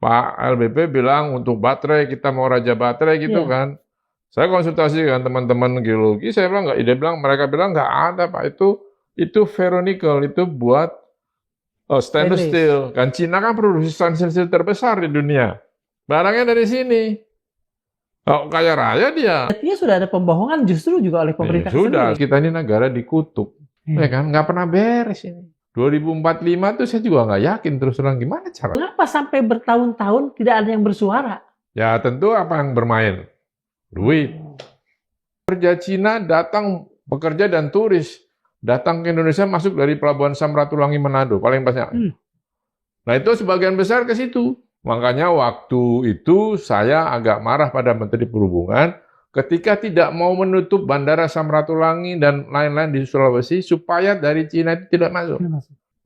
Pak LBP bilang untuk baterai, kita mau raja baterai gitu kan. Saya konsultasi dengan teman-teman geologi, saya bilang nggak, mereka bilang nggak ada Pak, itu ferronickel, itu buat stainless steel. Kan Cina kan produksi stainless steel terbesar di dunia. Barangnya dari sini. Oh, kaya raya dia. Artinya sudah ada pembohongan justru juga oleh pemerintah sudah, sendiri. kita ini negara dikutuk. Ya kan, nggak pernah beres ini. 2045 tuh saya juga nggak yakin terus terang gimana cara. Kenapa sampai bertahun-tahun tidak ada yang bersuara? Ya tentu apa yang bermain? Duit. Pekerja Cina datang bekerja dan turis. Datang ke Indonesia masuk dari Pelabuhan Samratulangi Manado, paling banyak. Nah itu sebagian besar ke situ. Makanya waktu itu saya agak marah pada Menteri Perhubungan ketika tidak mau menutup Bandara Samratulangi dan lain-lain di Sulawesi supaya dari Cina itu tidak masuk.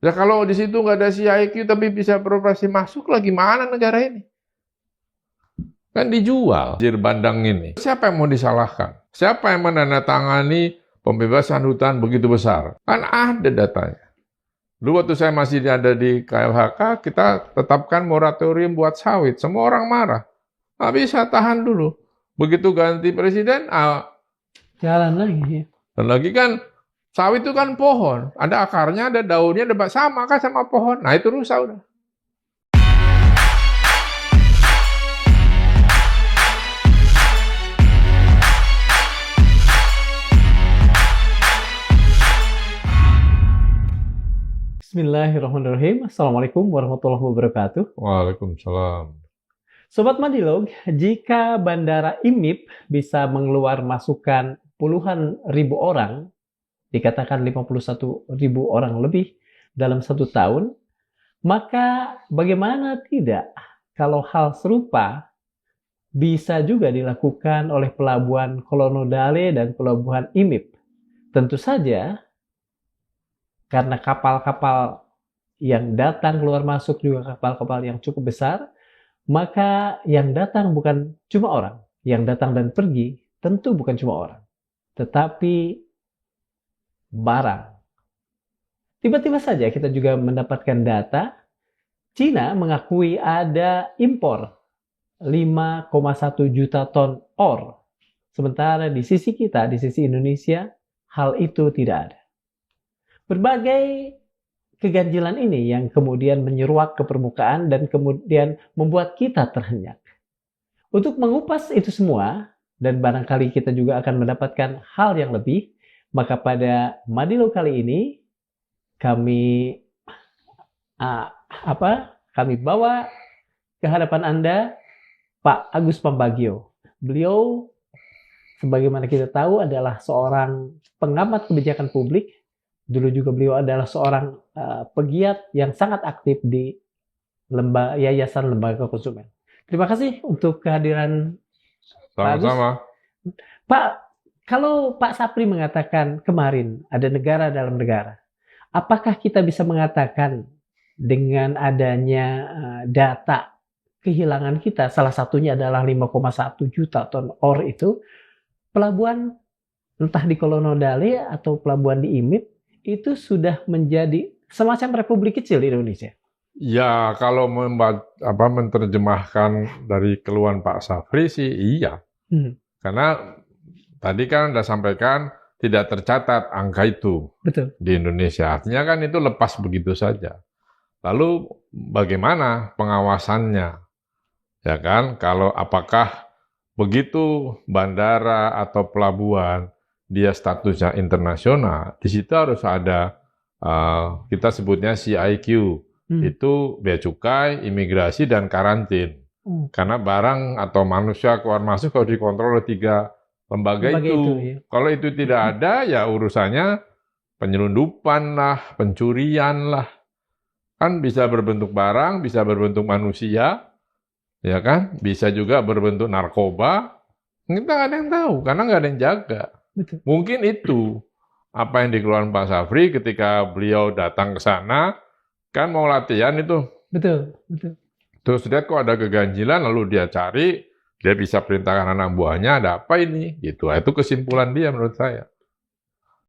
Ya kalau di situ nggak ada CIQ tapi bisa beroperasi masuk lah, gimana negara ini? Kan dijual banjir bandang ini. Siapa yang mau disalahkan? Siapa yang menandatangani pembebasan hutan begitu besar? Kan ada datanya. Dulu waktu saya masih ada di KLHK, kita tetapkan moratorium buat sawit. Semua orang marah. Nggak bisa, tahan dulu. Begitu ganti presiden, jalan lagi. Dan lagi kan, sawit itu kan pohon. Ada akarnya, ada daunnya, ada sama kan sama pohon. Nah itu rusak udah. Bismillahirrahmanirrahim. Assalamualaikum warahmatullahi wabarakatuh. Waalaikumsalam. Sobat Madilog, jika Bandara IMIP bisa mengeluarmasukkan puluhan ribu orang, dikatakan 51 ribu orang lebih dalam 1 tahun, maka bagaimana tidak kalau hal serupa bisa juga dilakukan oleh pelabuhan Kolonodale dan pelabuhan IMIP. Tentu saja, karena kapal-kapal yang datang keluar masuk juga kapal-kapal yang cukup besar, maka yang datang bukan cuma orang, yang datang dan pergi tentu bukan cuma orang, tetapi barang. Tiba-tiba saja kita juga mendapatkan data, Cina mengakui ada impor 5,1 juta ton ore, sementara di sisi kita, di sisi Indonesia, hal itu tidak ada. Berbagai keganjilan ini yang kemudian menyeruak ke permukaan dan kemudian membuat kita terhenyak. Untuk mengupas itu semua, dan barangkali kita juga akan mendapatkan hal yang lebih, maka pada Madilog kali ini, kami bawa ke hadapan Anda Pak Agus Pambagio. Beliau, sebagaimana kita tahu, adalah seorang pengamat kebijakan publik. Dulu juga beliau adalah seorang pegiat yang sangat aktif di Yayasan Lembaga Konsumen. Terima kasih untuk kehadiran Pak Agus. Sama-sama. Pak, kalau Pak Sapri mengatakan kemarin ada negara dalam negara, apakah kita bisa mengatakan dengan adanya data kehilangan kita, salah satunya adalah 5,1 juta ton ore itu, pelabuhan entah di Kolonodale atau pelabuhan di IMIP, itu sudah menjadi semacam republik kecil di Indonesia? Ya, kalau menerjemahkan dari keluhan Pak Sapri sih iya. Karena tadi kan Anda sampaikan tidak tercatat angka itu. Betul. Di Indonesia. Artinya kan itu lepas begitu saja. Lalu bagaimana pengawasannya? Ya kan, kalau apakah begitu bandara atau pelabuhan dia statusnya internasional, di situ harus ada kita sebutnya CIQ, itu bea cukai, imigrasi, dan karantin. Karena barang atau manusia keluar masuk harus dikontrol oleh 3 lembaga itu. Ya. Kalau itu tidak ada, ya urusannya penyelundupan lah, pencurian lah. Kan bisa berbentuk barang, bisa berbentuk manusia, ya kan? Bisa juga berbentuk narkoba. Kita nggak ada yang tahu, karena nggak ada yang jaga. Betul. Mungkin itu apa yang dikeluarkan Pak Sapri ketika beliau datang ke sana, kan mau latihan itu. Betul, betul. Terus lihat kok ada keganjilan, lalu dia cari, dia bisa perintahkan anak buahnya, ada apa ini? Gitu. Itu kesimpulan dia menurut saya.